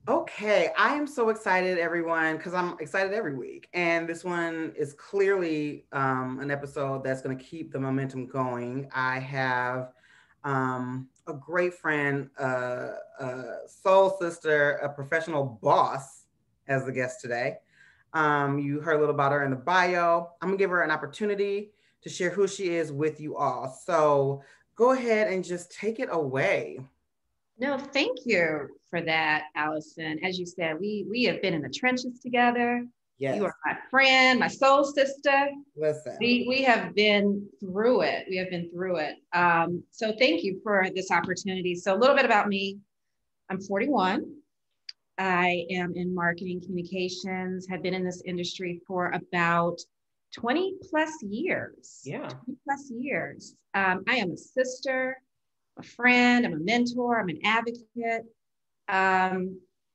Okay, I am so excited, everyone, because I'm excited every week. And this one is clearly an episode that's going to keep the momentum going. I have a great friend, a soul sister, a professional boss as the guest today. You heard a little about her in the bio. I'm going to give her an opportunity to share who she is with you all. So go ahead and just take it away. No, thank you for that, Allison. As you said, we have been in the trenches together. You Yes, are my friend, my soul sister. listen. We have been through it. We have been through it. So thank you for this opportunity. So a little bit about me. I'm 41. I am in marketing communications, have been in this industry for about 20 plus years. Yeah. 20 plus years. I am a sister, a friend, I'm a mentor, I'm an advocate.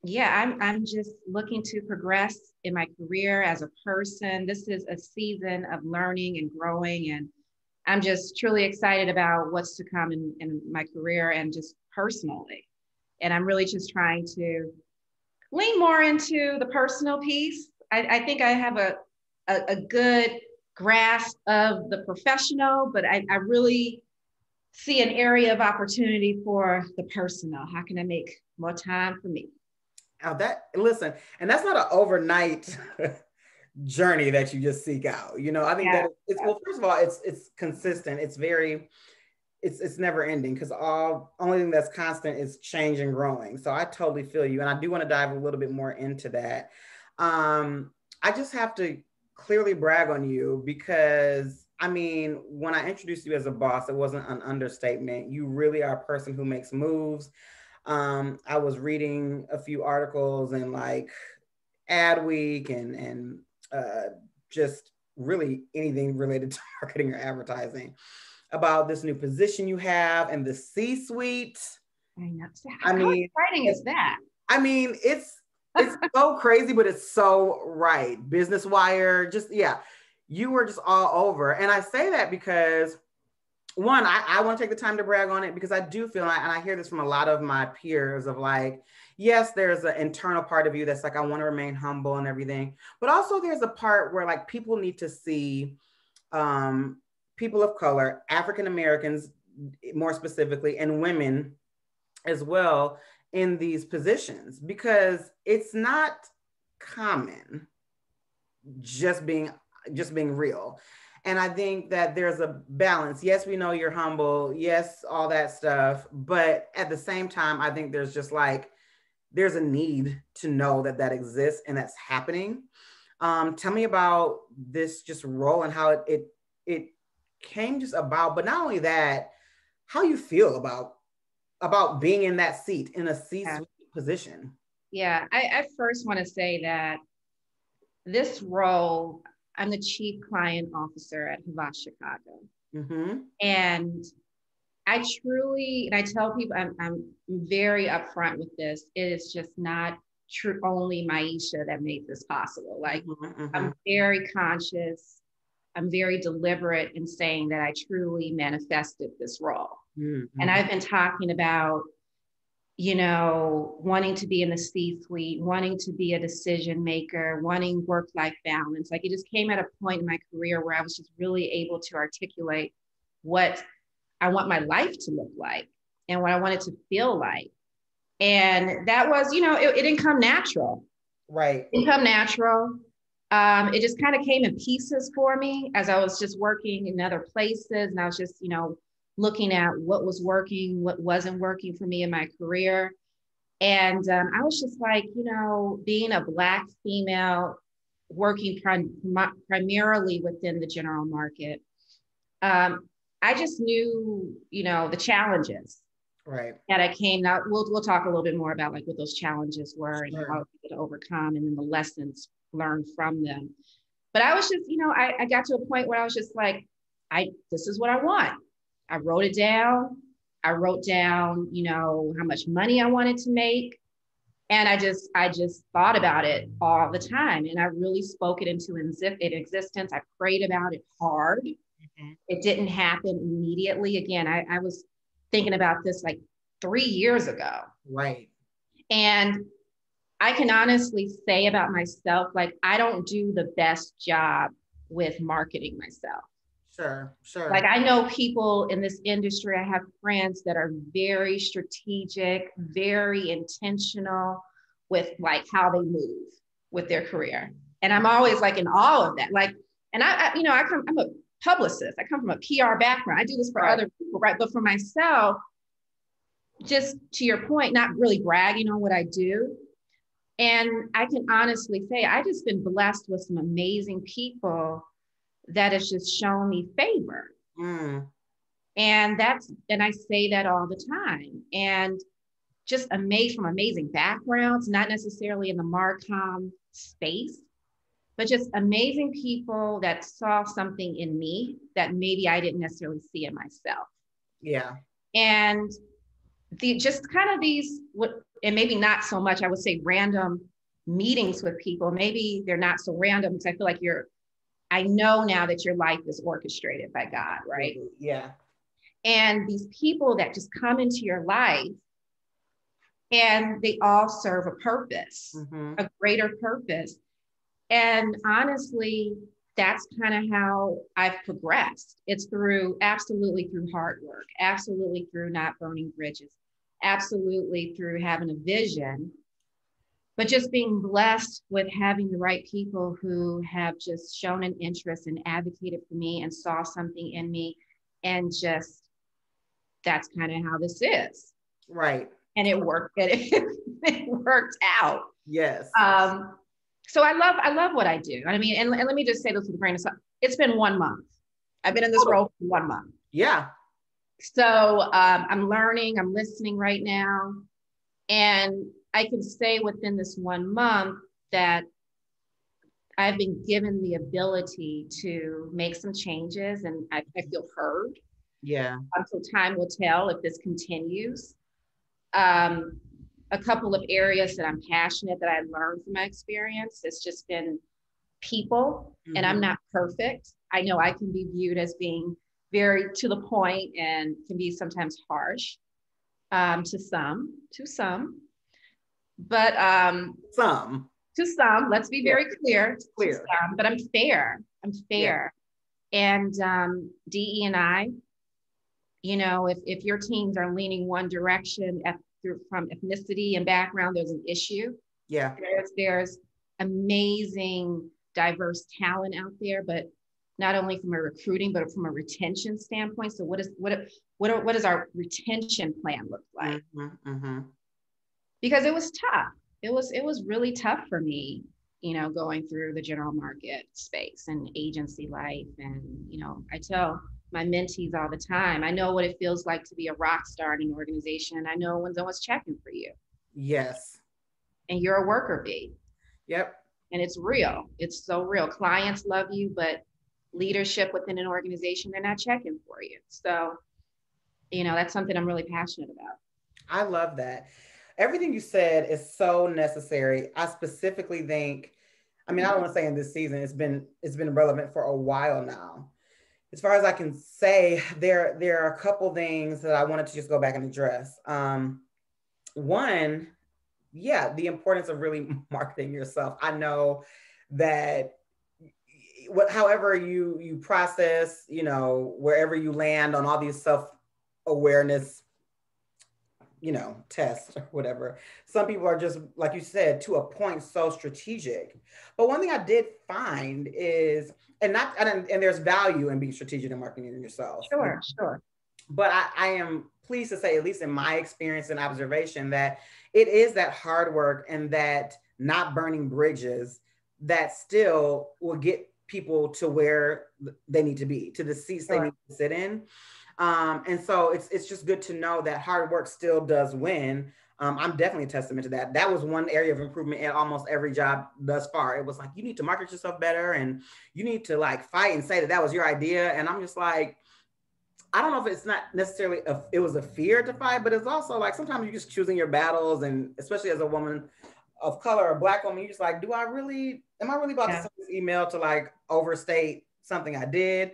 Yeah, I'm just looking to progress in my career as a person. This is a season of learning and growing, and I'm just truly excited about what's to come in my career and just personally. And I'm really just trying to lean more into the personal piece. I think I have a good grasp of the professional, but I really see an area of opportunity for the personal. How can I make more time for me? Now that listen, and that's not an overnight journey that you just seek out. I think Yeah. that it's well, first of all, it's consistent. It's very it's never ending because all only thing that's constant is change and growing. So I totally feel you, and I do want to dive a little bit more into that. I just have to clearly brag on you because I mean, when I introduced you as a boss, it wasn't an understatement. You really are a person who makes moves. I was reading a few articles and like Ad Week and uh, just really anything related to marketing or advertising about this new position you have and the C-suite. I know. So I how mean, exciting is that? I mean, it's so crazy, but it's so right. Business Wire, just yeah, you were just all over. And I say that because one, I want to take the time to brag on it because I do feel, and I hear this from a lot of my peers of like, yes, there's an internal part of you that's like, I want to remain humble and everything. But also there's a part where like people need to see um, people of color, African Americans more specifically, and women as well in these positions because it's not common just being real. And I think that there's a balance. Yes, we know you're humble. Yes, all that stuff. But at the same time, I think there's just like, there's a need to know that that exists and that's happening. Tell me about this just role and how it came just about, but not only that, how you feel about being in that seat in a Yeah. C-suite position. Yeah. I first want to say that this role, I'm the chief client officer at Havas Chicago. Mm-hmm. And I truly, and I tell people, I'm very upfront with this. It is just not true, only Maisha that made this possible. Like, Mm-hmm. Mm-hmm. I'm very conscious, I'm very deliberate in saying that I truly manifested this role. And Mm-hmm. I've been talking about, wanting to be in the C suite, wanting to be a decision maker, wanting work life balance. Like, it just came at a point in my career where I was just really able to articulate what I want my life to look like and what I want it to feel like. And that was, it didn't come natural. Right. It didn't come natural. It just kind of came in pieces for me as I was just working in other places. And I was just, looking at what was working, what wasn't working for me in my career. And I was just like, being a Black female working primarily within the general market, I just knew, the challenges Right. that I came. Now we'll talk a little bit more about like what those challenges were and how Sure. to overcome, and then the lessons learned from them. But I was just, I got to a point where I was just like, this is what I want. I wrote it down. I wrote down, how much money I wanted to make. And I just thought about it all the time. And I really spoke it into existence. I prayed about it hard. Mhm. It didn't happen immediately. Again, I was thinking about this like 3 years ago. Right. And I can honestly say about myself, like, I don't do the best job with marketing myself. Sure, sure. Like, I know people in this industry, I have friends that are very strategic, very intentional with like how they move with their career. And I'm always like in awe of that. Like, and I'm a publicist. I come from a PR background. I do this for other people, right? But for myself, just to your point, not really bragging on what I do. And I can honestly say, I just been blessed with some amazing people that has just shown me favor. And I say that all the time. And just amazed from amazing backgrounds, not necessarily in the MarComm space, but just amazing people that saw something in me that maybe I didn't necessarily see in myself. Yeah. And just kind of these, and maybe not so much, I would say random meetings with people. Maybe they're not so random because I feel like I know now that your life is orchestrated by God, right? Yeah. And these people that just come into your life and they all serve a purpose, a greater purpose. And honestly, that's kind of how I've progressed. It's absolutely through hard work, absolutely through not burning bridges, absolutely through having a vision, but just being blessed with having the right people who have just shown an interest and advocated for me and saw something in me. And just, that's kind of how this is. Right. And it worked. It worked out. Yes. So I love what I do. I mean, and let me just say this with a grain of salt. It's been 1 month. I've been in this role for 1 month. Yeah. So I'm learning, I'm listening right now. And I can say within this 1 month that I've been given the ability to make some changes, and I feel heard. Yeah. So time will tell if this continues. A couple of areas that I'm passionate that I learned from my experience. It's just been people, and I'm not perfect. I know I can be viewed as being very to the point and can be sometimes harsh to some, but to some, let's be very clear. But I'm fair. Yeah. And DE&I, if your teams are leaning one direction from ethnicity and background, there's an issue. Yeah. There's amazing diverse talent out there, but not only from a recruiting, but from a retention standpoint. So what does our retention plan look like? Because it was tough. It was really tough for me, going through the general market space and agency life. And, I tell my mentees all the time, I know what it feels like to be a rock star in an organization. I know when someone's checking for you. Yes. And you're a worker bee. Yep. And it's real. It's so real. Clients love you, but leadership within an organization, they're not checking for you. So, that's something I'm really passionate about. I love that. Everything you said is so necessary. I specifically think, I don't want to say in this season, it's been relevant for a while now. As far as I can say, there are a couple things that I wanted to just go back and address. One, the importance of really marketing yourself. I know that however you process, wherever you land on all these self-awareness, tests or whatever. Some people are just, like you said, to a point, so strategic. But one thing I did find is, and there's value in being strategic and marketing yourself. Sure. But I am pleased to say, at least in my experience and observation, that it is that hard work and that not burning bridges that still will get people to where they need to be, to the seats they need to sit in. And so it's just good to know that hard work still does win. I'm definitely a testament to that. That was one area of improvement in almost every job thus far. It was like, you need to market yourself better and you need to fight and say that was your idea. And I'm just like, I don't know if it's not necessarily, it was a fear to fight, but it's also like, sometimes you're just choosing your battles. And especially as a woman of color or Black woman, you're just like, am I really about to send this email to overstate something I did?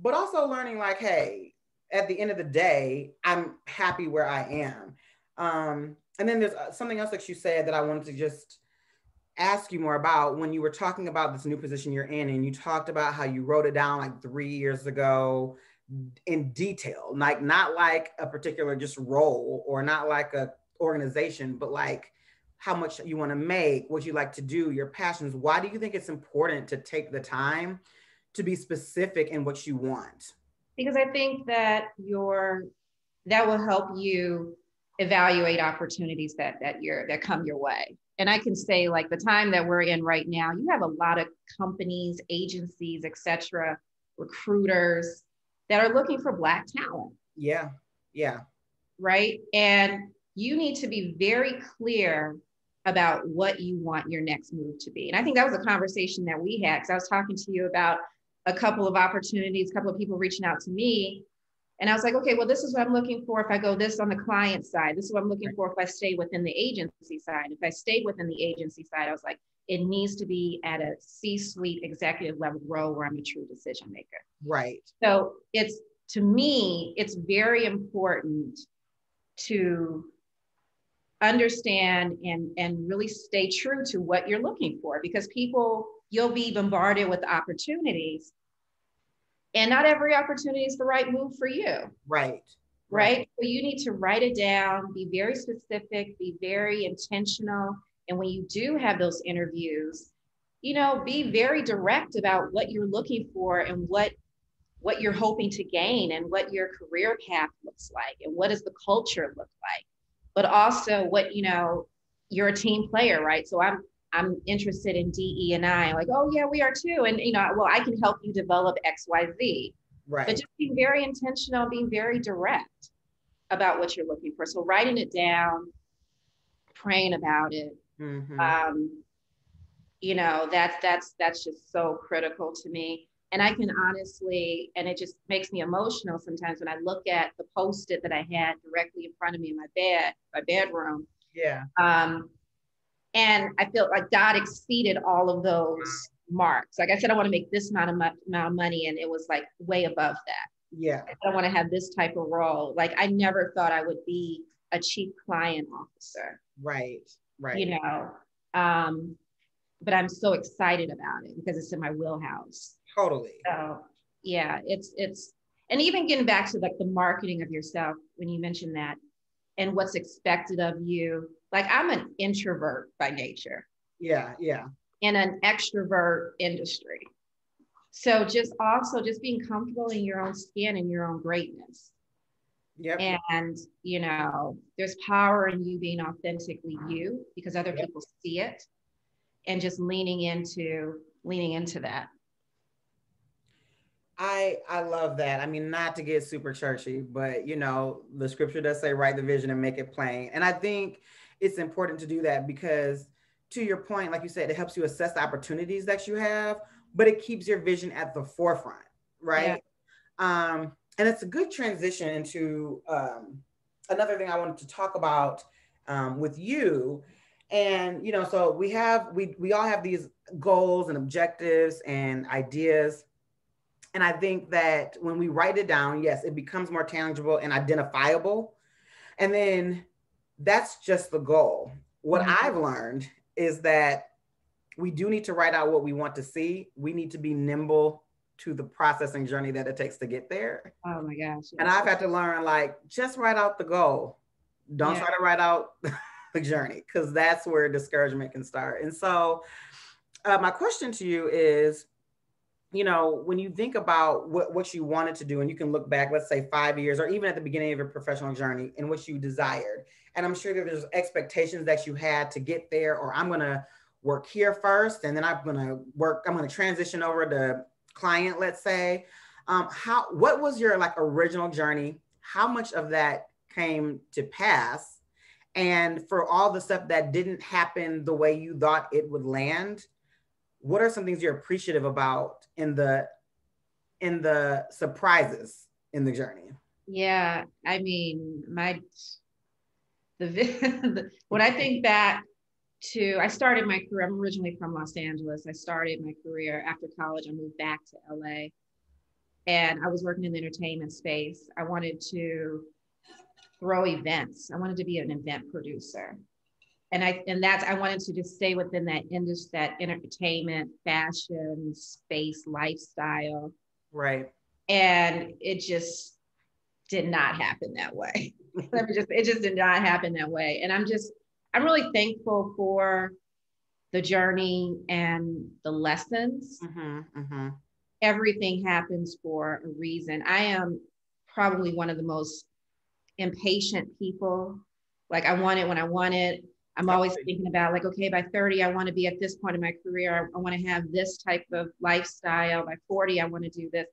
But also learning hey, at the end of the day, I'm happy where I am. And then there's something else that you said that I wanted to just ask you more about when you were talking about this new position you're in, and you talked about how you wrote it down like 3 years ago in detail, like not like a particular just role or not like a organization, but like how much you want to make, what you like to do, your passions. Why do you think it's important to take the time to be specific in what you want? Because I think that that will help you evaluate opportunities that come your way. And I can say, like, the time that we're in right now, you have a lot of companies, agencies, etc., recruiters that are looking for Black talent. Yeah. Yeah. Right. And you need to be very clear about what you want your next move to be. And I think that was a conversation that we had, because I was talking to you about a couple of opportunities, a couple of people reaching out to me. And I was like, okay, well, this is what I'm looking for if I go this on the client side. This is what I'm looking for if I stay within the agency side. If I stayed within the agency side, I was like, it needs to be at a C-suite executive level role where I'm a true decision maker. Right. So to me, it's very important to understand and really stay true to what you're looking for, because you'll be bombarded with opportunities, and not every opportunity is the right move for you. Right. Right. So you need to write it down, be very specific, be very intentional. And when you do have those interviews, be very direct about what you're looking for and what you're hoping to gain and what your career path looks like and what does the culture look like. But also you're a team player, right? So I'm interested in DE&I, like, oh yeah, we are too. And well, I can help you develop XYZ. Right. But just being very intentional, being very direct about what you're looking for. So writing it down, praying about it. Mm-hmm. That's just so critical to me. And I can honestly, and it just makes me emotional sometimes when I look at the Post-it that I had directly in front of me in my bedroom. Yeah. And I felt like God exceeded all of those marks. Like I said, I want to make this amount of money, and it was like way above that. Yeah. I want to have this type of role. Like I never thought I would be a chief client officer. Right. Right. But I'm so excited about it because it's in my wheelhouse. Totally. So yeah, it's and even getting back to like the marketing of yourself when you mentioned that and what's expected of you. Like I'm an introvert by nature. Yeah. Yeah. In an extrovert industry. So just being comfortable in your own skin and your own greatness. Yep. And there's power in you being authentically you because other people see it, and just leaning into that. I love that. I mean, not to get super churchy, but the scripture does say, write the vision and make it plain. And I think it's important to do that because, to your point, like you said, it helps you assess the opportunities that you have, but it keeps your vision at the forefront, right? Yeah. And it's a good transition into another thing I wanted to talk about with you. And so we all have these goals and objectives and ideas. And I think that when we write it down, yes, it becomes more tangible and identifiable. And then that's just the goal. What I've learned is that we do need to write out what we want to see. We need to be nimble to the processing journey that it takes to get there. Oh my gosh. Yes. And I've had to learn, like, just write out the goal. Don't try to write out the journey, because that's where discouragement can start. And so my question to you is, when you think about what you wanted to do, and you can look back, let's say 5 years, or even at the beginning of your professional journey in which you desired, and I'm sure that there's expectations that you had to get there, or I'm going to work here first, and then I'm going to transition over to client, let's say. What was your original journey? How much of that came to pass? And for all the stuff that didn't happen the way you thought it would land, what are some things you're appreciative about in the surprises in the journey? Yeah, I mean, when I think back to, I started my career, I'm originally from Los Angeles. I started my career after college. I moved back to LA, and I was working in the entertainment space. I wanted to throw events. I wanted to be an event producer. And I wanted to just stay within that industry, that entertainment, fashion, space, lifestyle. Right. And it just did not happen that way. It just did not happen that way. And I'm really thankful for the journey and the lessons. Everything happens for a reason. I am probably one of the most impatient people. Like, I want it when I want it. I'm always thinking about, like, okay, by 30, I want to be at this point in my career. I want to have this type of lifestyle. By 40, I want to do this.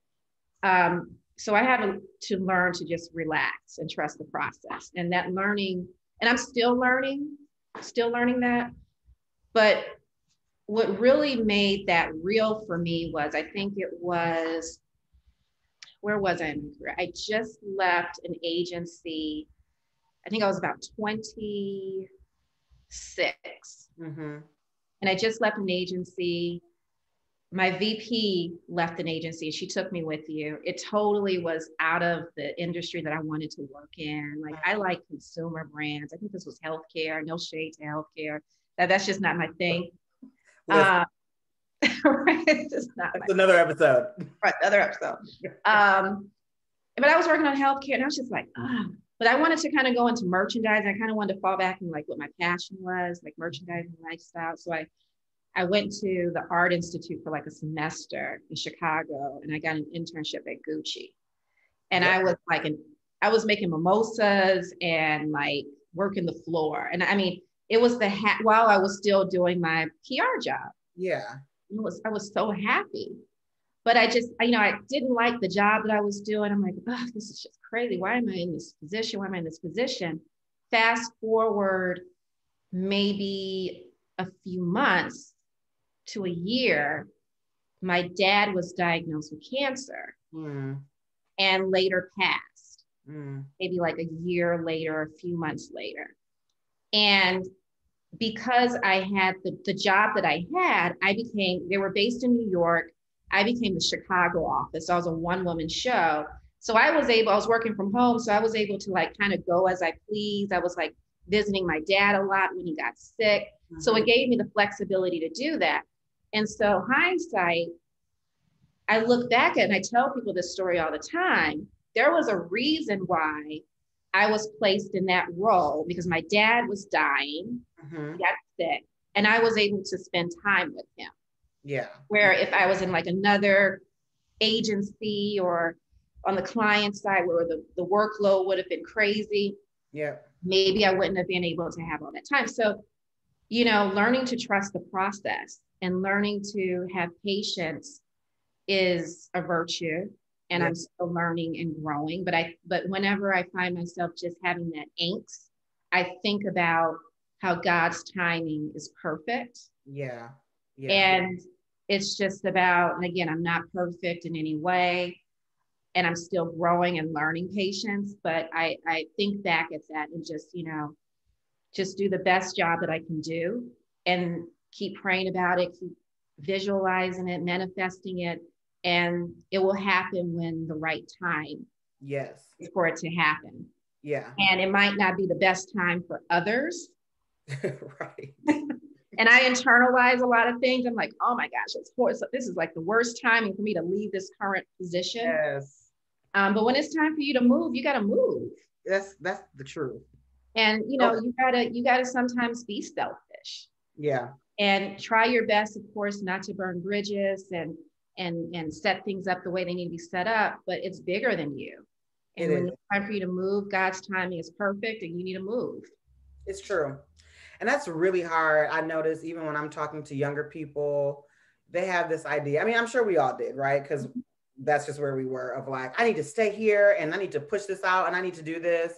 So I had to learn to just relax and trust the process. And that learning, and I'm still learning that. But what really made that real for me was, I think it was, where was I in my career? I just left an agency. I think I was about 26. And I just left an agency. My VP left an agency. She took me with you. It totally was out of the industry that I wanted to work in. Like, I like consumer brands. I think this was healthcare. No shade to healthcare. That's just not my thing. Right, it's just not. That's another episode. Right, another episode. But I was working on healthcare, and I was just like, But I wanted to kind of go into merchandising. I kind of wanted to fall back in, like, what my passion was, like merchandising lifestyle. So I went to the Art Institute for like a semester in Chicago, and I got an internship at Gucci. And I was making mimosas and like working the floor. And I mean, it was while I was still doing my PR job. Yeah. I was so happy. But I didn't like the job that I was doing. I'm like, oh, this is just crazy. Why am I in this position? Why am I in this position? Fast forward maybe a few months to a year, my dad was diagnosed with cancer and later passed, maybe like a year later, a few months later. And because I had the job that I had, they were based in New York. I became the Chicago office. I was a one-woman show. So I was working from home. So I was able to like kind of go as I please. I was like visiting my dad a lot when he got sick. So it gave me the flexibility to do that. And so hindsight, I look back at, and I tell people this story all the time, there was a reason why I was placed in that role, because my dad was dying, he got sick, and I was able to spend time with him. Yeah. Where if I was in like another agency or on the client side where the workload would have been crazy, maybe I wouldn't have been able to have all that time. So, learning to trust the process and learning to have patience is a virtue. And I'm still learning and growing. But whenever I find myself just having that angst, I think about how God's timing is perfect. Yeah. And it's just about, and again, I'm not perfect in any way, and I'm still growing and learning patience, but I think back at that and just do the best job that I can do and keep praying about it, keep visualizing it, manifesting it, and it will happen when the right time is for it to happen. Yeah. And it might not be the best time for others. Right. And I internalize a lot of things. I'm like, oh my gosh, this is like the worst timing for me to leave this current position. Yes. But when it's time for you to move, you got to move. That's the truth. And you gotta sometimes be selfish. Yeah. And try your best, of course, not to burn bridges and set things up the way they need to be set up, but it's bigger than you. And when it's time for you to move, God's timing is perfect and you need to move. It's true. And that's really hard. I notice even when I'm talking to younger people, they have this idea. I mean, I'm sure we all did, right? Because that's just where we were, of like, I need to stay here and I need to push this out and I need to do this.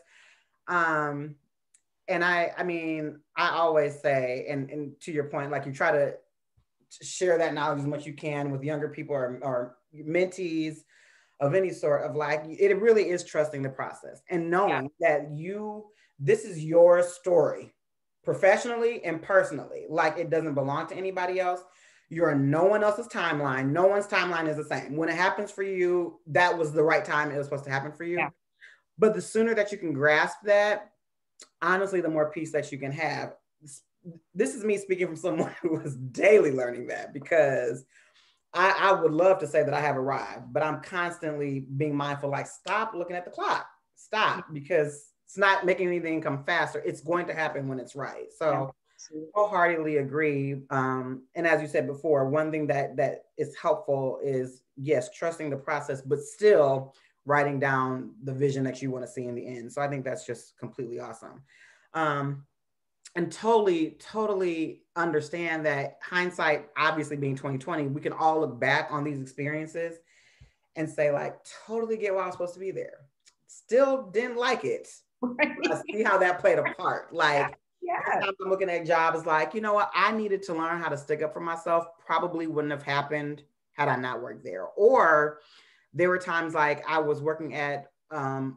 And I mean, I always say, and to your point, like, you try to share that knowledge as much as you can with younger people or mentees of any sort, of like, it really is trusting the process and knowing that this is your story, professionally and personally. Like, it doesn't belong to anybody else. You're in no one else's timeline. No one's timeline is the same. When it happens for you, that was the right time it was supposed to happen for you. Yeah. But the sooner that you can grasp that, honestly, the more peace that you can have. This is me speaking from someone who is daily learning that, because I would love to say that I have arrived, but I'm constantly being mindful, like, stop looking at the clock, stop, because it's not making anything come faster. It's going to happen when it's right. So wholeheartedly agree. And as you said before, one thing that is helpful is, yes, trusting the process, but still writing down the vision that you want to see in the end. So I think that's just completely awesome. And totally understand that hindsight, obviously being 2020, we can all look back on these experiences and say, like, totally get why I was supposed to be there. Still didn't like it. I see how that played a part. Like, I'm looking at jobs like, you know what, I needed to learn how to stick up for myself. Probably wouldn't have happened had I not worked there. Or there were times like I was working at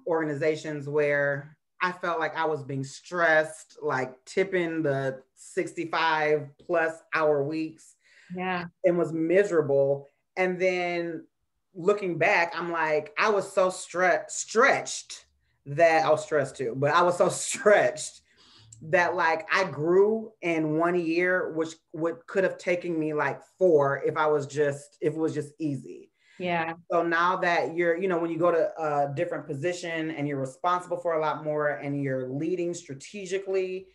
organizations where I felt like I was being stressed, like tipping the 65 plus hour weeks. Yeah. And was miserable. And then looking back, I'm like, I was so stretched that I was stressed too, but I was so stretched that, like, I grew in 1 year, which could have taken me like 4 if it was just easy. Yeah. So now that you're, when you go to a different position and you're responsible for a lot more and you're leading strategically,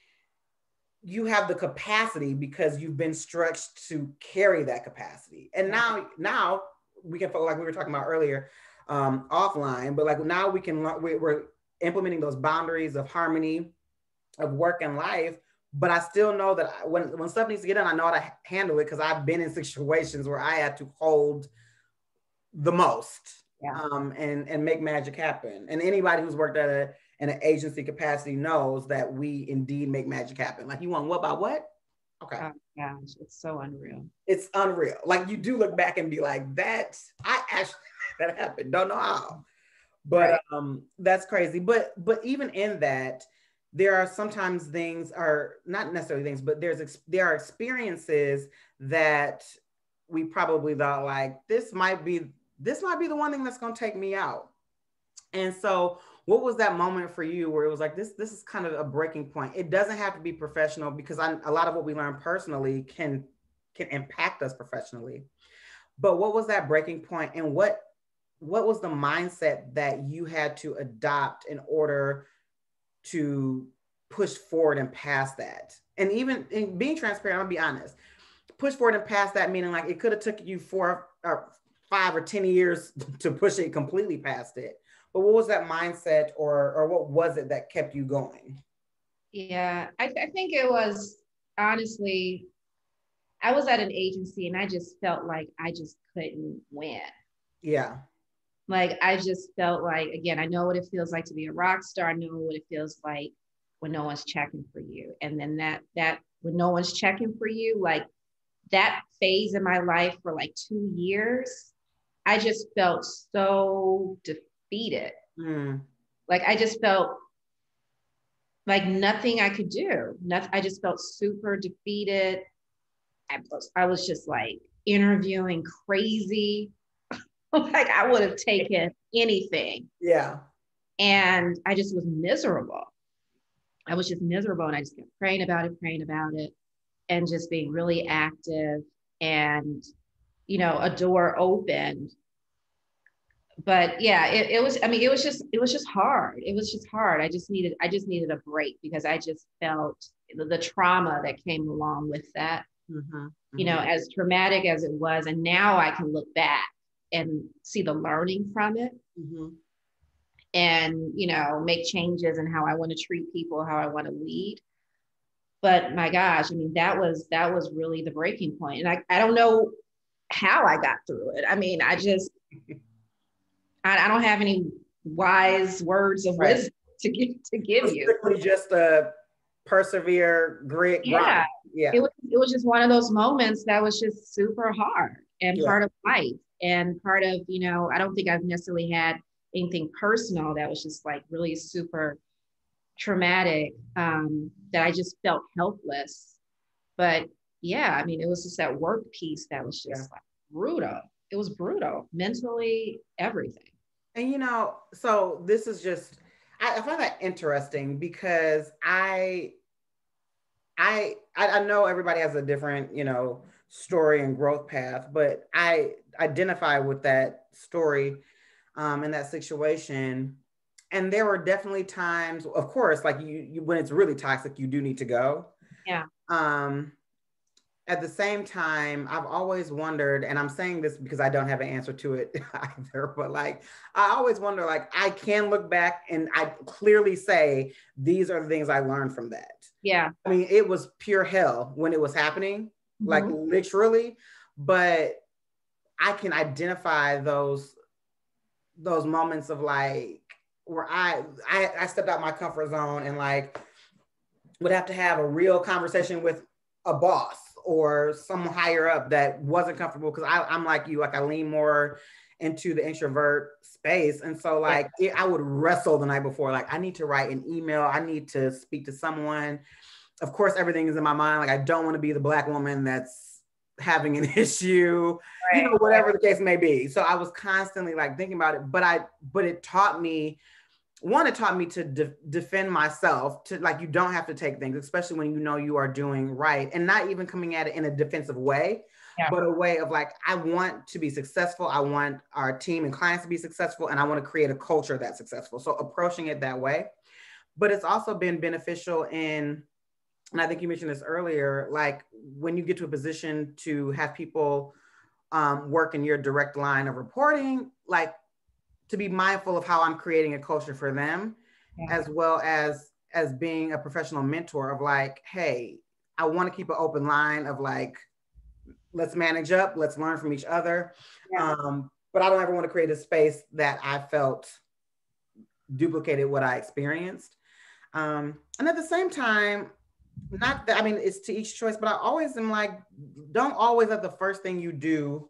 you have the capacity because you've been stretched to carry that capacity. And now we can, like we were talking about earlier, offline, but like now we're implementing those boundaries of harmony of work and life. But I still know that when stuff needs to get done, I know how to handle it, because I've been in situations where I had to hold the most, and make magic happen. And anybody who's worked at an agency capacity knows that we indeed make magic happen. Like, you want what by what? Okay. Oh gosh, it's so unreal. It's unreal. Like, you do look back and be like, that happened. Don't know how. But that's crazy. But even in that, there are sometimes things, are not necessarily things, but there are experiences that we probably thought, like, this might be the one thing that's going to take me out. And so what was that moment for you where it was like, this is kind of a breaking point? It doesn't have to be professional, because a lot of what we learn personally can impact us professionally. But what was that breaking point, and what was the mindset that you had to adopt in order to push forward and past that? And even in being transparent, I'll be honest, push forward and past that, meaning like it could have took you 4 or 5 or 10 years to push it completely past it. But what was that mindset, or what was it that kept you going? Yeah, I think it was, honestly, I was at an agency and I just felt like I just couldn't win. Yeah. Like, I just felt like, again, I know what it feels like to be a rock star. I know what it feels like when no one's checking for you. And then that when no one's checking for you, like that phase in my life for like 2 years, I just felt so defeated. Like, I just felt like nothing I could do. I just felt super defeated. I was just like interviewing crazy. Like, I would have taken anything. Yeah. And I just was miserable. I was just miserable. And I just kept praying about it, and just being really active. And, a door opened. But yeah, it was just hard. It was just hard. I just needed a break, because I just felt the trauma that came along with that, as traumatic as it was. And now I can look back and see the learning from it, and, make changes in how I want to treat people, how I want to lead. But my gosh, I mean, that was really the breaking point. And I don't know how I got through it. I mean, I don't have any wise words of wisdom to give you. Strictly just persevere, grit. Yeah. It was just one of those moments that was just super hard, and part of life, and part of, I don't think I've necessarily had anything personal that was just like really super traumatic, that I just felt helpless. But yeah, I mean, it was just that work piece that was just like brutal. It was brutal, mentally, everything. And so this is just, I find that interesting because I know everybody has a different, story and growth path, but I identify with that story in that situation. And there were definitely times, of course, like you when it's really toxic, you do need to go. Yeah. Um, at the same time, I've always wondered, and I'm saying this because I don't have an answer to it either, but like, I always wonder, like, I can look back and I clearly say, these are the things I learned from that. Yeah. I mean, it was pure hell when it was happening, like literally, but I can identify those moments of like, where I stepped out my comfort zone and like would have to have a real conversation with a boss or someone higher up that wasn't comfortable, because I'm like you, like I lean more into the introvert space. And so like I would wrestle the night before, like I need to write an email, I need to speak to someone. Of course, everything is in my mind. Like I don't want to be the Black woman that's having an issue, whatever the case may be. So I was constantly like thinking about it, but it taught me, it taught me to defend myself, to like, you don't have to take things, especially when you know you are doing right, and not even coming at it in a defensive way, but a way of like, I want to be successful. I want our team and clients to be successful, and I want to create a culture that's successful. So approaching it that way. But it's also been beneficial in, and I think you mentioned this earlier, like when you get to a position to have people work in your direct line of reporting, like to be mindful of how I'm creating a culture for them, as well as being a professional mentor of like, hey, I want to keep an open line of like, let's manage up, let's learn from each other. But I don't ever want to create a space that I felt duplicated what I experienced. And at the same time, not that, I mean, it's to each choice, but I always am like, don't always let the first thing you do,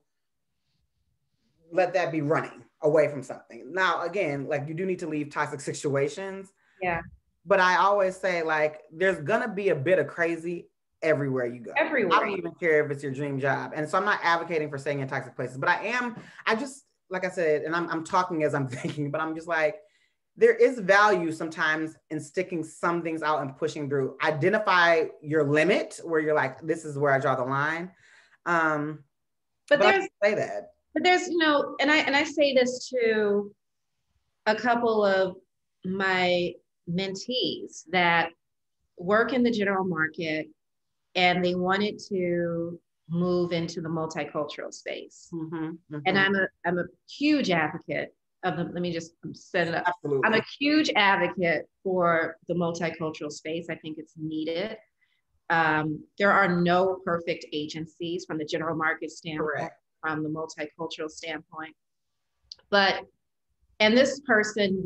let that be running away from something. Now, again, like you do need to leave toxic situations. Yeah. But I always say like, there's gonna be a bit of crazy everywhere you go. Everywhere. I don't even care if it's your dream job. And so I'm not advocating for staying in toxic places, but I just, like I said, and I'm talking as I'm thinking, but I'm just like, there is value sometimes in sticking some things out and pushing through. Identify your limit where you're like, this is where I draw the line. But there's, I say that. But there's, and I say this to a couple of my mentees that work in the general market, and they wanted to move into the multicultural space. And I'm a huge advocate of the, let me just set it up. Absolutely. I'm a huge advocate for the multicultural space. I think it's needed. There are no perfect agencies from the general market standpoint. Correct. From the multicultural standpoint. And this person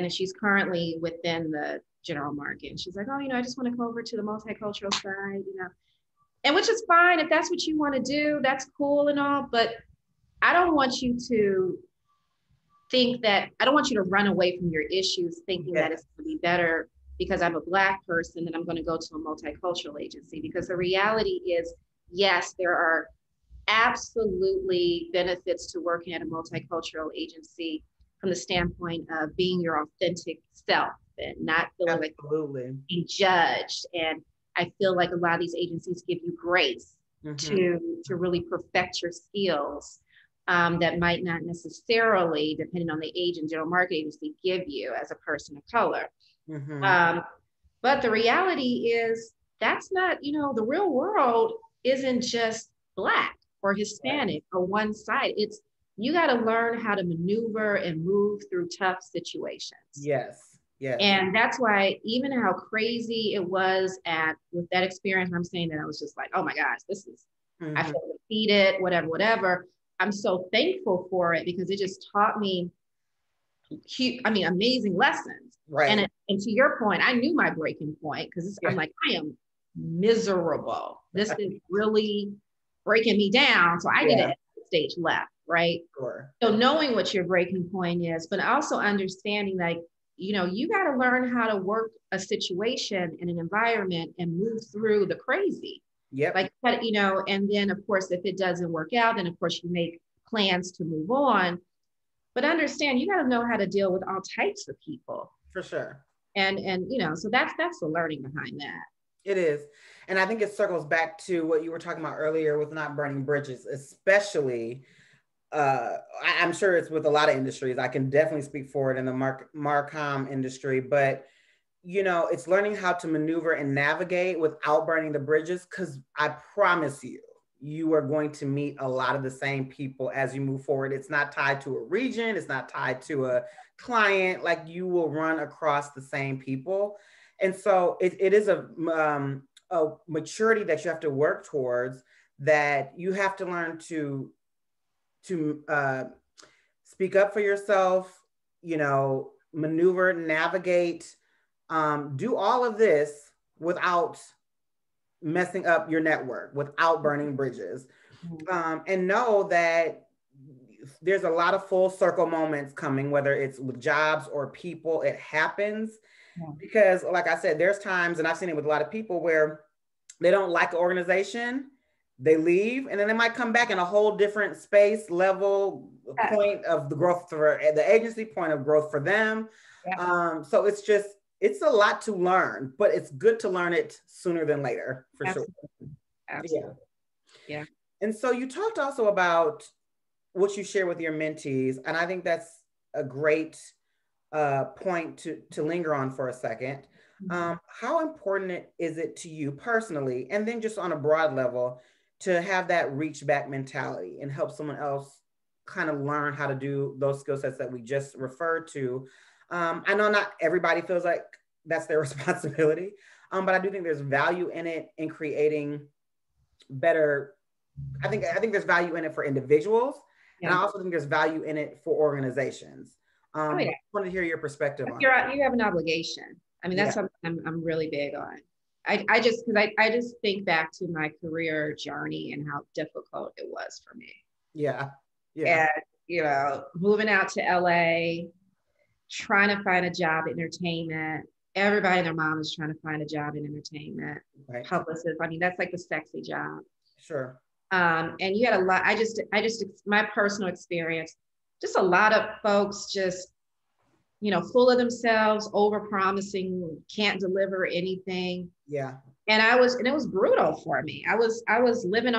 she's currently within the general market. And she's like, oh, I just want to go over to the multicultural side, and which is fine. If that's what you want to do, that's cool and all, but I don't want you to run away from your issues thinking that it's going to be better because I'm a Black person and I'm going to go to a multicultural agency. Because the reality is, yes, there are absolutely benefits to working at a multicultural agency from the standpoint of being your authentic self and not feeling like being judged. And I feel like a lot of these agencies give you grace to really perfect your skills that might not necessarily, depending on the age and general market agency, give you as a person of color. But the reality is that's not, the real world isn't just Black or Hispanic or one side. It's, you got to learn how to maneuver and move through tough situations. Yes. And that's why, even how crazy it was with that experience, I'm saying that I was just like, oh my gosh, this is, I feel defeated, whatever. I'm so thankful for it because it just taught me, amazing lessons. Right. And to your point, I knew my breaking point because I'm like, I am miserable. This is really breaking me down. So I need to exit stage left, right? Sure. So knowing what your breaking point is, but also understanding like, you got to learn how to work a situation in an environment and move through the crazy. Like, and then of course, if it doesn't work out, then of course you make plans to move on. But understand, you got to know how to deal with all types of people. For sure. And you know, so that's the learning behind that. It is. And I think it circles back to what you were talking about earlier with not burning bridges, especially I'm sure it's with a lot of industries. I can definitely speak for it in the MarComm industry, but you know, it's learning how to maneuver and navigate without burning the bridges. Because I promise you, you are going to meet a lot of the same people as you move forward. It's not tied to a region. It's not tied to a client. Like, you will run across the same people. And so it is a maturity that you have to work towards, that you have to learn to speak up for yourself, you know, maneuver, navigate, do all of this without messing up your network, without burning bridges. And know that there's a lot of full circle moments coming, whether it's with jobs or people. It happens. Because like I said, there's times, and I've seen it with a lot of people, where they don't like an organization, they leave, and then they might come back in a whole different space, level, point of the growth for the agency, point of growth for them. So it's a lot to learn, but it's good to learn it sooner than later, for sure. Absolutely. Yeah. And so you talked also about what you share with your mentees, and I think that's a great point to linger on for a second. How important is it to you personally, and then just on a broad level, to have that reach back mentality and help someone else kind of learn how to do those skill sets that we just referred to? I know not everybody feels like that's their responsibility, but I do think there's value in it, in creating better. I think there's value in it for individuals, and I also think there's value in it for organizations. I want to hear your perspective on it. You have an obligation. I mean, that's something I'm really big on. I just think back to my career journey and how difficult it was for me. And, you know, moving out to LA, trying to find a job in entertainment. Everybody and their mom is trying to find a job in entertainment. Publicist. I mean, that's like the sexy job. Sure. And you had a lot. I just my personal experience, just a lot of folks just, you know, full of themselves, over promising, can't deliver anything. And it was brutal for me. I was living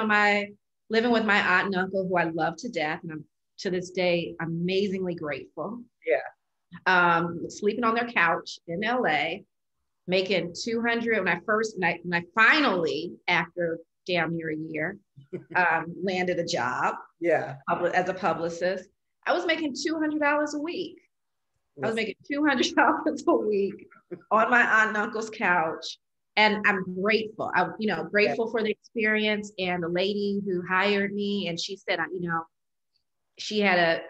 with my aunt and uncle, who I love to death, and I'm to this day amazingly grateful. Sleeping on their couch in LA, making 200 when I finally, after damn near a year, landed a job as a publicist. I was making $200 a week. I was making $200 a week on my aunt and uncle's couch. And I'm grateful. Grateful for the experience. And the lady who hired me, and she said, you know, she had a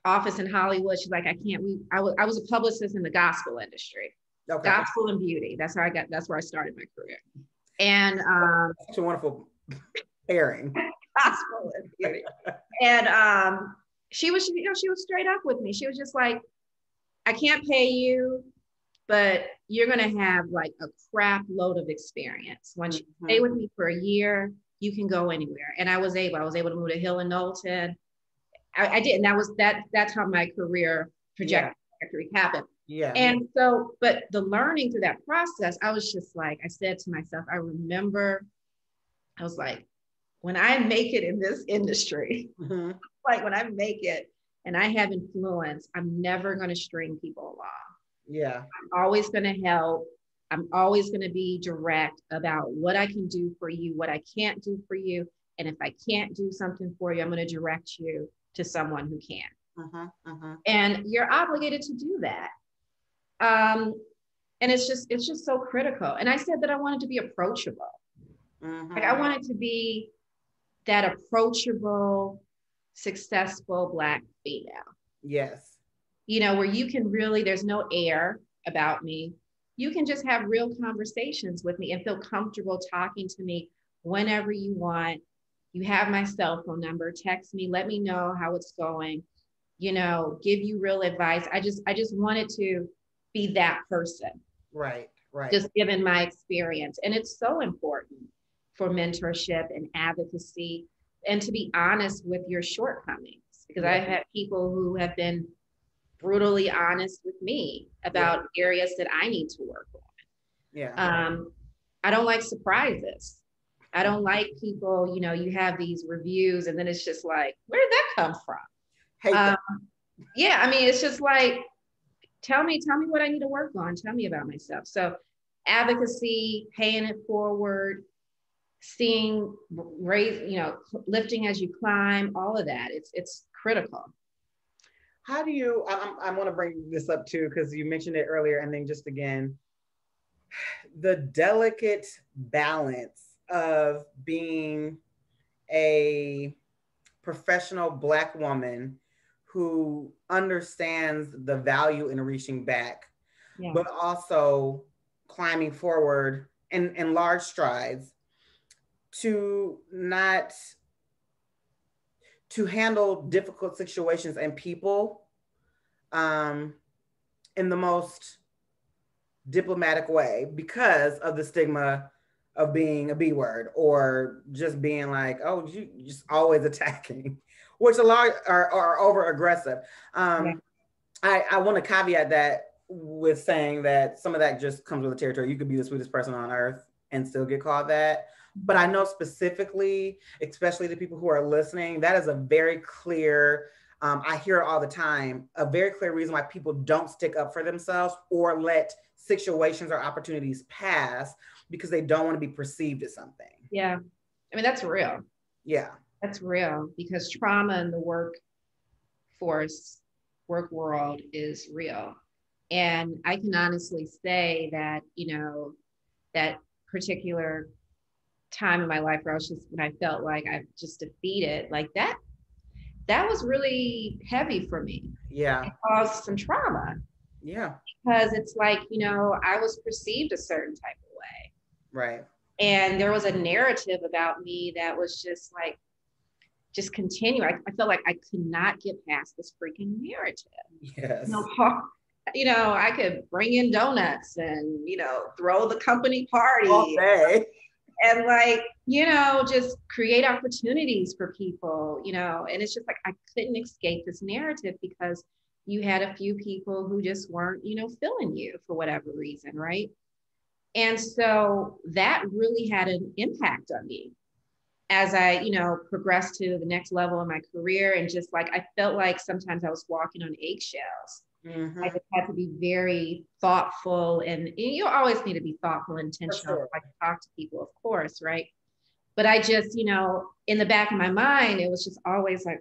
office in Hollywood. She's like, I was a publicist in the gospel industry. Gospel and beauty. That's where I started my career. And it's a wonderful pairing. Gospel and beauty. And she was straight up with me. She was just like, I can't pay you, but you're going to have like a crap load of experience. Once you stay with me for a year, you can go anywhere. And I was able to move to Hill and Knowlton. I did. And that's how my career trajectory happened. And so, but the learning through that process, I was just like, I said to myself, I was like, when I make it in this industry, like when I make it and I have influence, I'm never going to string people along. I'm always going to help. I'm always going to be direct about what I can do for you, what I can't do for you. And if I can't do something for you, I'm going to direct you to someone who can. And you're obligated to do that. And it's just so critical. And I said that I wanted to be approachable. Like I wanted to be that approachable, successful Black female. You know, where you can really, there's no air about me. You can just have real conversations with me and feel comfortable talking to me whenever you want. You have my cell phone number, text me, let me know how it's going, you know, give you real advice. I just wanted to be that person. Right. Just given my experience. And it's so important for mentorship and advocacy, and to be honest with your shortcomings, because I've had people who have been brutally honest with me about areas that I need to work on. Yeah. I don't like surprises. I don't like people, you know, you have these reviews and then it's just like, where did that come from? Hate that. Yeah, I mean, it's just like, tell me what I need to work on. Tell me about myself. So advocacy, paying it forward, seeing, raise, you know, lifting as you climb, all of that. It's critical. How do you, I want to bring this up too, because you mentioned it earlier, and then just again, the delicate balance of being a professional Black woman who understands the value in reaching back, but also climbing forward in large strides to not to handle difficult situations and people in the most diplomatic way because of the stigma of being a B word or just being like, oh, you just always attacking, which a lot are over aggressive. I want to caveat that with saying that some of that just comes with the territory. You could be the sweetest person on earth and still get called that. But I know specifically, especially the people who are listening, that is a very clear, I hear it all the time, a very clear reason why people don't stick up for themselves or let situations or opportunities pass because they don't want to be perceived as something. Yeah. I mean, that's real. Yeah. That's real because trauma in the workforce, work world is real. And I can honestly say that, you know, that particular time in my life where I was just, when I felt like I just defeated, like that was really heavy for me. Yeah. It caused some trauma. Yeah. Because it's like, you know, I was perceived a certain type of way. Right. And there was a narrative about me that was just like, just continue. I felt like I could not get past this freaking narrative. Yes. You know, I could bring in donuts and, you know, throw the company party. All day. And like, you know, just create opportunities for people, you know, and it's just like, I couldn't escape this narrative because you had a few people who just weren't, you know, feeling you for whatever reason, right? And so that really had an impact on me as I, you know, progressed to the next level in my career. And just like, I felt like sometimes I was walking on eggshells. I just had to be very thoughtful, and you always need to be thoughtful and intentional. Sure. Like talk to people, of course, right? But I just, you know, in the back of my mind, it was just always like,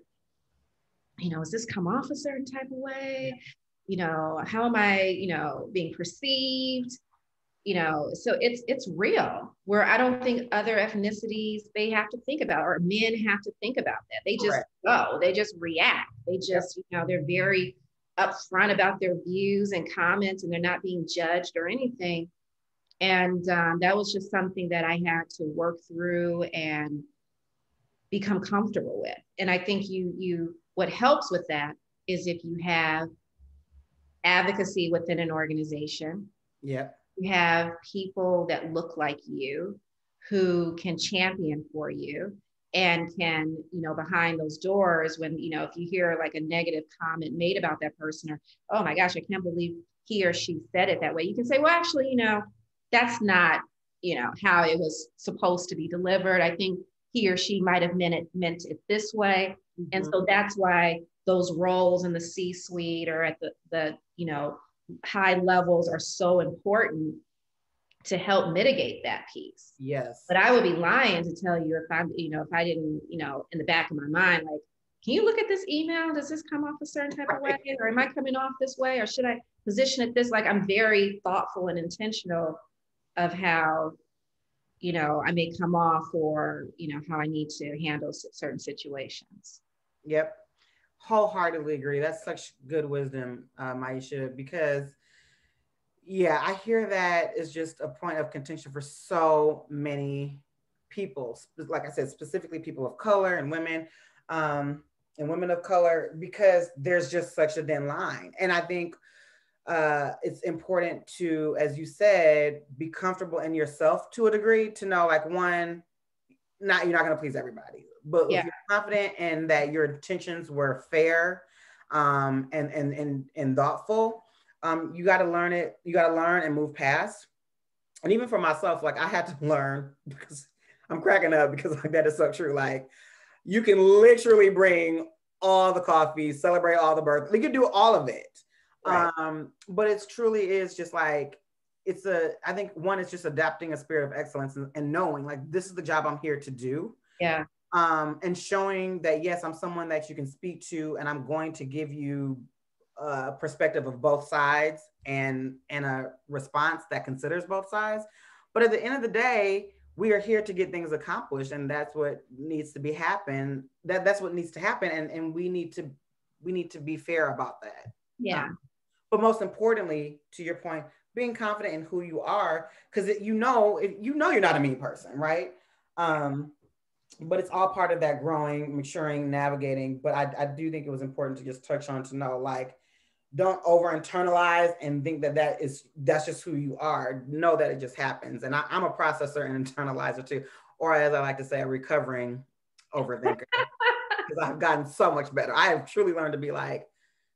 you know, does this come off a certain type of way? You know, how am I, you know, being perceived? You know, so it's real, where I don't think other ethnicities, they have to think about, or men have to think about that. They just go, they just react. They just, you know, they're very upfront about their views and comments, and they're not being judged or anything. And that was just something that I had to work through and become comfortable with. And I think what helps with that is if you have advocacy within an organization. Yeah. You have people that look like you who can champion for you and can, you know, behind those doors, when, you know, if you hear like a negative comment made about that person, or, oh my gosh, I can't believe he or she said it that way. You can say, well, actually, you know, that's not, you know, how it was supposed to be delivered. I think he or she might have meant it this way. Mm-hmm. And so that's why those roles in the C-suite or at the, you know, high levels are so important to help mitigate that piece. Yes. But I would be lying to tell you if I didn't, you know, in the back of my mind, like, can you look at this email? Does this come off a certain type of way? Or am I coming off this way? Or should I position it this? Like, I'm very thoughtful and intentional of how, you know, I may come off, or, you know, how I need to handle certain situations. Yep. Wholeheartedly agree. That's such good wisdom, Maisha, because yeah, I hear that is just a point of contention for so many people. Like I said, specifically people of color and women of color, because there's just such a thin line. And I think it's important to, as you said, be comfortable in yourself to a degree, to know, like, one, you're not going to please everybody, but if you're confident in that your intentions were fair, and thoughtful, you got to learn it. You got to learn and move past. And even for myself, like I had to learn, because I'm cracking up because like that is so true. Like you can literally bring all the coffee, celebrate all the birthdays. You can do all of it. Right. But it's truly is just like, I think one is just adapting a spirit of excellence and knowing like, this is the job I'm here to do. Yeah. And showing that, yes, I'm someone that you can speak to, and I'm going to give you a perspective of both sides and a response that considers both sides. But at the end of the day, we are here to get things accomplished, and that's what needs to happen. That's what needs to happen, and we need to be fair about that. Yeah. But most importantly, to your point, being confident in who you are, because you know you're not a mean person, right? But it's all part of that growing, maturing, navigating. But I do think it was important to just touch on to know, like, don't over internalize and think that's just who you are. Know that it just happens. And I'm a processor and internalizer too, or as I like to say, a recovering overthinker, because I've gotten so much better. I have truly learned to be like,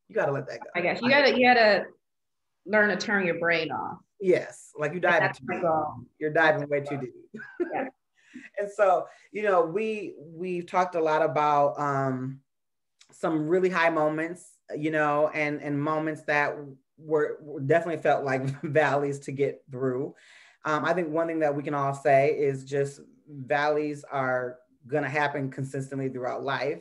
you got to let that go. I guess you gotta learn to turn your brain off. Yes, like you dive too deep. You're diving way too deep. Yeah. And so, we've talked a lot about some really high moments, and moments that were definitely felt like valleys to get through. I think one thing that we can all say is just valleys are gonna happen consistently throughout life.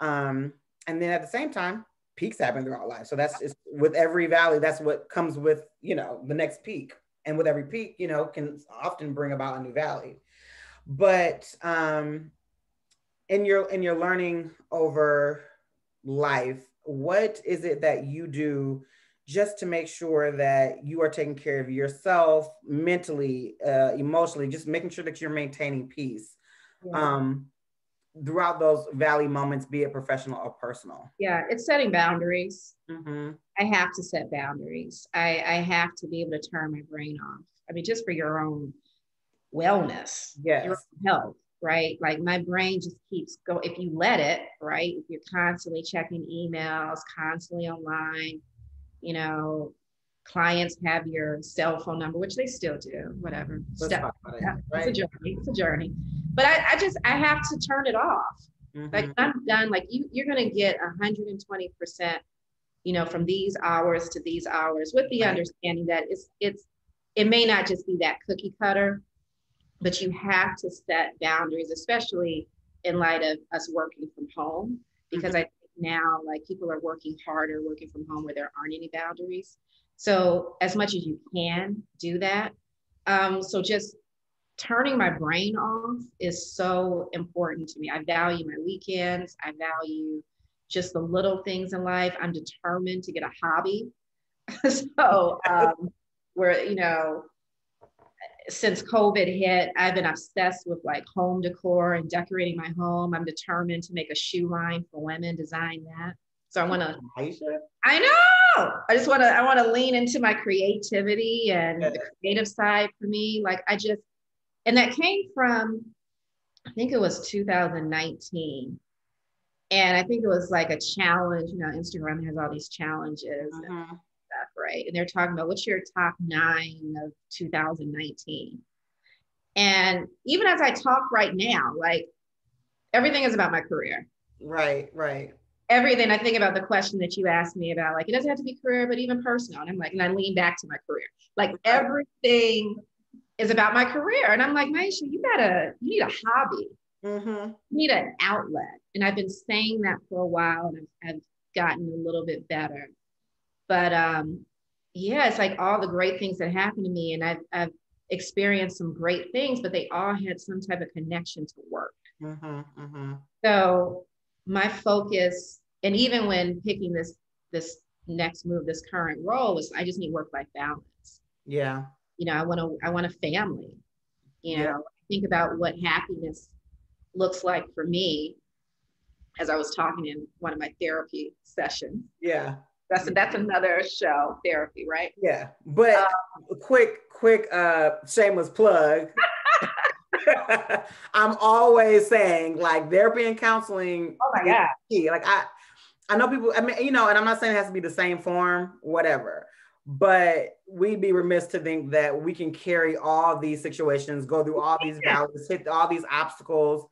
And then at the same time, peaks happen throughout life. So that's just with every valley, that's what comes with, the next peak. And with every peak, can often bring about a new valley. But in your learning over life, what is it that you do just to make sure that you are taking care of yourself mentally, emotionally, just making sure that you're maintaining peace throughout those valley moments, be it professional or personal? Yeah, it's setting boundaries. Mm-hmm. I have to set boundaries. I have to be able to turn my brain off. I mean, just for your own wellness, yes, your own health, right? Like my brain just keeps going. If you let it, right? If you're constantly checking emails, constantly online, clients have your cell phone number, which they still do, whatever. It's a journey. But I have to turn it off. Mm-hmm. Like I'm done. Like you're going to get 120%, from these hours to these hours, with the understanding that it may not just be that cookie cutter, but you have to set boundaries, especially in light of us working from home, because I think now like people are working harder, working from home where there aren't any boundaries. So as much as you can do that. So just turning my brain off is so important to me. I value my weekends. I value just the little things in life. I'm determined to get a hobby. So where, since COVID hit, I've been obsessed with like home decor and decorating my home. I'm determined to make a shoe line for women, design that. So I want to, I know, I want to lean into my creativity and the creative side for me. Like and that came from, I think it was 2019. And I think it was like a challenge, Instagram has all these challenges. And stuff, right? And they're talking about what's your top 9 of 2019. And even as I talk right now, like everything is about my career. Right. Everything. I think about the question that you asked me about, like, it doesn't have to be career, but even personal. And I'm like, and I lean back to my career. Like everything is about my career. And I'm like, Maisha, you need a hobby. Mm-hmm. You need an outlet. And I've been saying that for a while, and I've gotten a little bit better. But it's like all the great things that happened to me, and I've experienced some great things, but they all had some type of connection to work. So my focus, and even when picking this next move, this current role, was I just need work-life balance. Yeah. I want a family. Think about what happiness looks like for me, as I was talking in one of my therapy sessions. Yeah. That's another show, therapy, right? Yeah. But quick shameless plug. I'm always saying like therapy and counseling. Oh my God. Key. Like I know people, I mean, you know, and I'm not saying it has to be the same form, whatever, but we'd be remiss to think that we can carry all these situations, go through all these valleys, hit all these obstacles,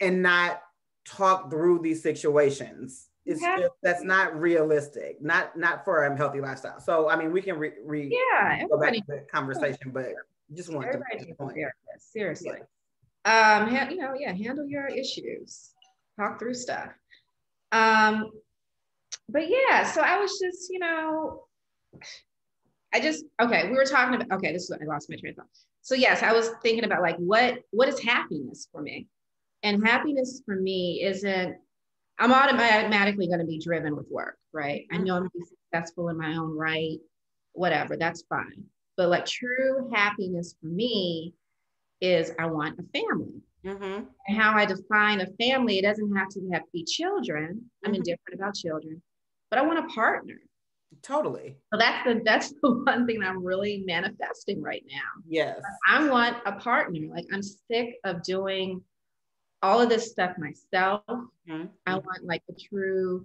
and not talk through these situations. It's just, that's not realistic, not for a healthy lifestyle. So, I mean, we can go back to the conversation, but just want to make the point. Seriously. You know, handle your issues, talk through stuff. But yeah, so I was just, you know, we were talking about, this is what I lost my train of thought. So yes, I was thinking about like, what is happiness for me? And happiness for me isn't, I'm automatically going to be driven with work, right? I know I'm going to be successful in my own right, whatever, that's fine. But like true happiness for me is I want a family. And how I define a family, it doesn't have to be children. I'm indifferent about children, but I want a partner. Totally. So that's the one thing I'm really manifesting right now. Yes. I want a partner. Like I'm sick of doing all of this stuff myself. I want like a true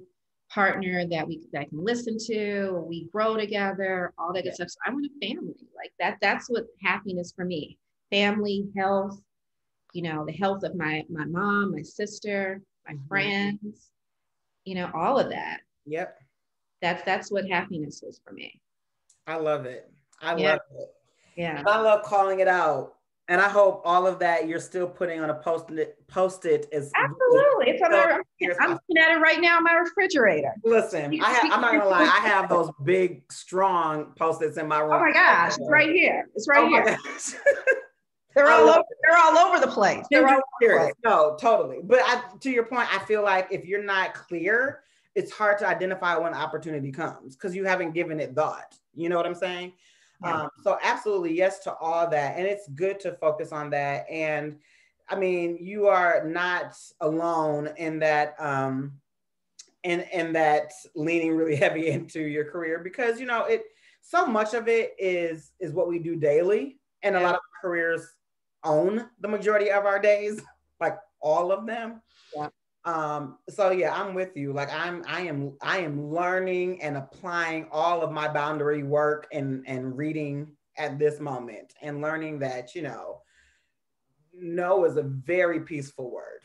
partner that I can listen to, we grow together, all that good stuff. So I want a family. Like that's what happiness for me. Family, health, you know, the health of my mom, my sister, my friends, you know, all of that. Yep. That's what happiness is for me. I love it. I love it. Yeah. I love calling it out. And I hope all of that you're still putting on a post-it as absolutely. It's I'm looking at it right now in my refrigerator. Listen, I'm not gonna lie, I have those big, strong post-its in my room. Oh my gosh, it's right here. It's right here. They're all over the place. They're all over the place. No, totally. But to your point, I feel like if you're not clear, it's hard to identify when opportunity comes because you haven't given it thought. You know what I'm saying? So absolutely yes to all that. And it's good to focus on that. And I mean, you are not alone in that, in that leaning really heavy into your career because, you know, so much of it is what we do daily. And a lot of careers own the majority of our days, like all of them. Yeah. So yeah, I'm with you. Like I am learning and applying all of my boundary work and reading at this moment and learning that, you know, no is a very peaceful word.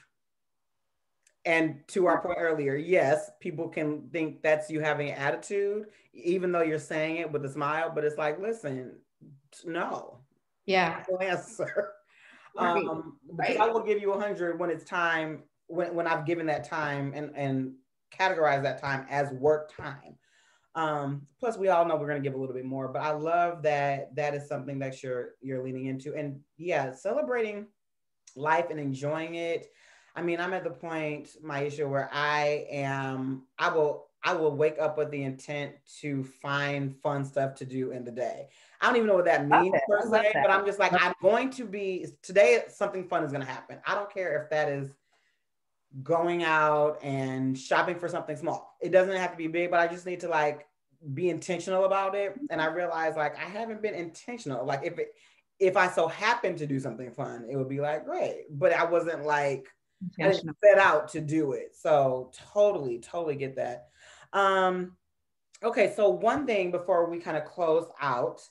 And to our point earlier, yes, people can think that's you having an attitude, even though you're saying it with a smile, but it's like, listen, no. Yeah. No answer. Because I will give you 100 when it's time, when I've given that time and categorize that time as work time. Plus we all know we're going to give a little bit more, but I love that is something that you're leaning into. And yeah, celebrating life and enjoying it. I mean, I'm at the point, Maisha, where I will wake up with the intent to find fun stuff to do in the day. I don't even know what that means per se, but I'm just like, I'm going to be, today something fun is going to happen. I don't care if that is going out and shopping for something small. It doesn't have to be big, but I just need to like be intentional about it. And I realized like I haven't been intentional. Like if I so happen to do something fun, it would be like, great. But I wasn't like, I didn't set out to do it. So totally get that. Okay, so one thing before we kind of close out,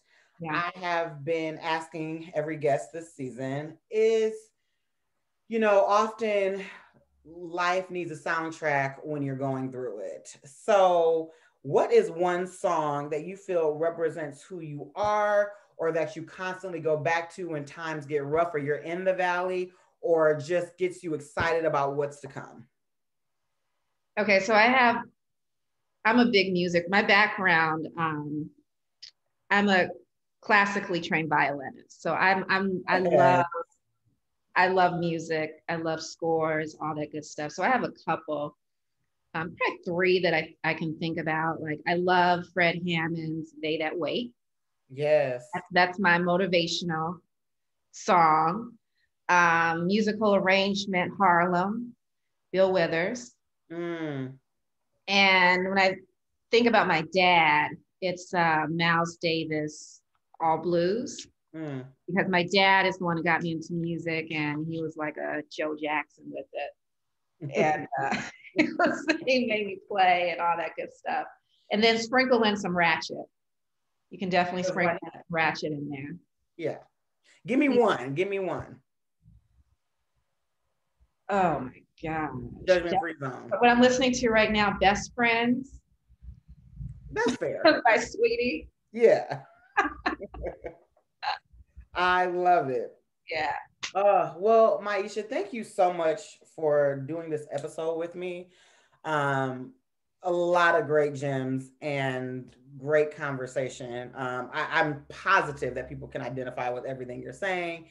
I have been asking every guest this season is, you know, often life needs a soundtrack when you're going through it. So what is one song that you feel represents who you are or that you constantly go back to when times get rough or you're in the valley or just gets you excited about what's to come? Okay, so I'm a big music. My background, I'm a classically trained violinist. So I love music. I love scores, all that good stuff. So I have a couple, probably three that I can think about. Like I love Fred Hammond's "They That Wait." Yes. That's my motivational song. Musical arrangement, Harlem, Bill Withers. And when I think about my dad, it's Miles Davis, All Blues. Because my dad is the one who got me into music and he was like a Joe Jackson with it. And He made me play and all that good stuff. And then sprinkle in some ratchet. You can definitely sprinkle ratchet in there. Yeah. Give me one. Give me one. Oh my gosh. Judgment Free Zone. What I'm listening to right now, Best Friends. That's fair. By Sweetie. Yeah. I love it. Yeah. Well, Maisha, thank you so much for doing this episode with me. A lot of great gems and great conversation. I'm positive that people can identify with everything you're saying.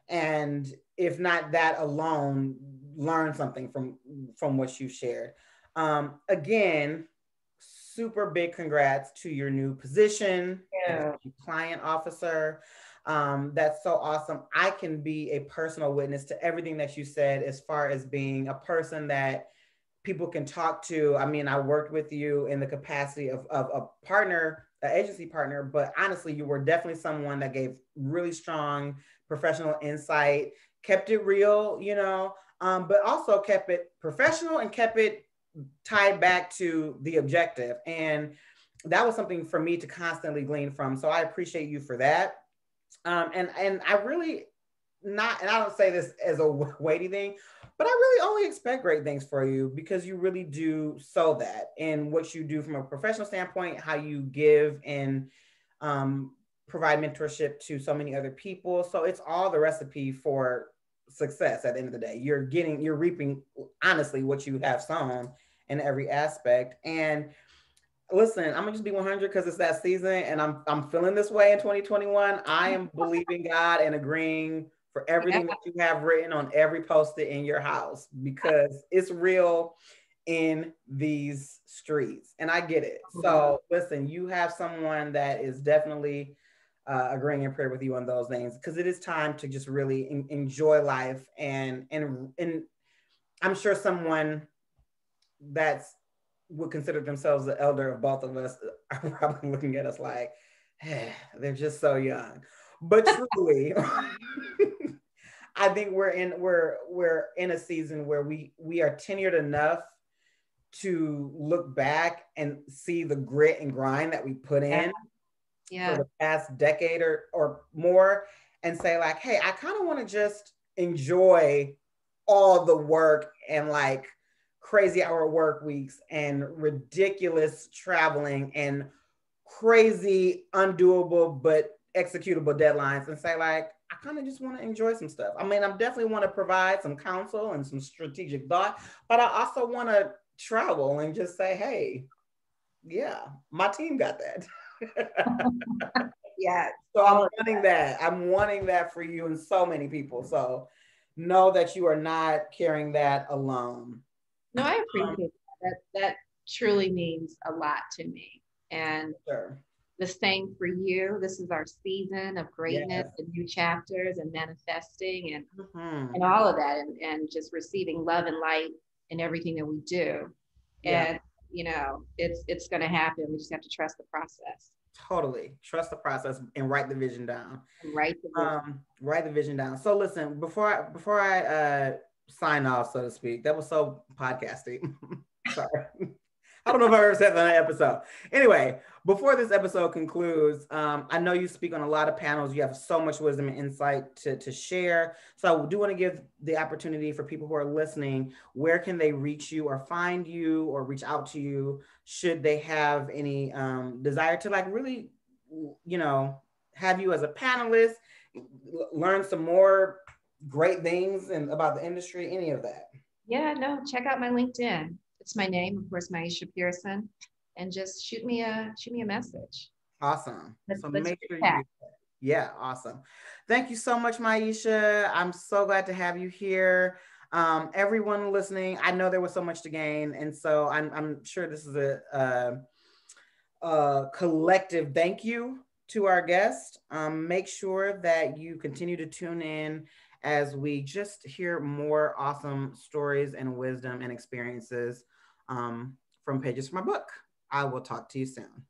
And if not that alone, learn something from what you shared. Again, super big congrats to your new position as client officer. That's so awesome. I can be a personal witness to everything that you said as far as being a person that people can talk to. I mean, I worked with you in the capacity of a partner, an agency partner, but honestly, you were definitely someone that gave really strong professional insight, kept it real, but also kept it professional and kept it tied back to the objective. And that was something for me to constantly glean from. So I appreciate you for that. And I really and I don't say this as a weighty thing, but I really only expect great things for you because you really do sow that in what you do from a professional standpoint, how you give and provide mentorship to so many other people. So it's all the recipe for success at the end of the day. You're reaping honestly what you have sown in every aspect. And listen, I'm gonna just be 100 because it's that season and I'm feeling this way in 2021. I am believing God and agreeing for everything that you have written on every post-it in your house because it's real in these streets and I get it. So listen, you have someone that is definitely agreeing in prayer with you on those things because it is time to just really enjoy life and I'm sure someone that's would consider themselves the elder of both of us are probably looking at us like, hey, they're just so young. But truly, I think we're in a season where we are tenured enough to look back and see the grit and grind that we put in for the past decade or more and say like, hey, I kind of want to just enjoy all the work and like crazy hour work weeks and ridiculous traveling and crazy undoable but executable deadlines and say like, I kind of just want to enjoy some stuff. I mean, I definitely want to provide some counsel and some strategic thought, but I also want to travel and just say, hey, yeah, my team got that. Yeah. So I'm wanting that for you and so many people. So know that you are not carrying that alone. No, I appreciate that. That truly means a lot to me. And the same for you. This is our season of greatness and new chapters and manifesting and all of that and just receiving love and light in everything that we do. And it's going to happen. We just have to trust the process. Totally trust the process and write the vision down. Write the vision down. So listen, before I sign off, so to speak, that was so podcasty. Sorry. I don't know if I ever said that in an episode. Anyway, before this episode concludes, I know you speak on a lot of panels. You have so much wisdom and insight to share. So I do want to give the opportunity for people who are listening, where can they reach you or find you or reach out to you should they have any desire to like really, have you as a panelist, learn some more great things and about the industry, any of that? Yeah, no, check out my LinkedIn. It's my name, of course, Maisha Pearson, and just shoot me a message. Awesome. So make sure you do that. Yeah, awesome. Thank you so much, Maisha. I'm so glad to have you here. Everyone listening, I know there was so much to gain, and so I'm sure this is a collective thank you to our guest. Make sure that you continue to tune in as we just hear more awesome stories and wisdom and experiences from pages from my book. I will talk to you soon.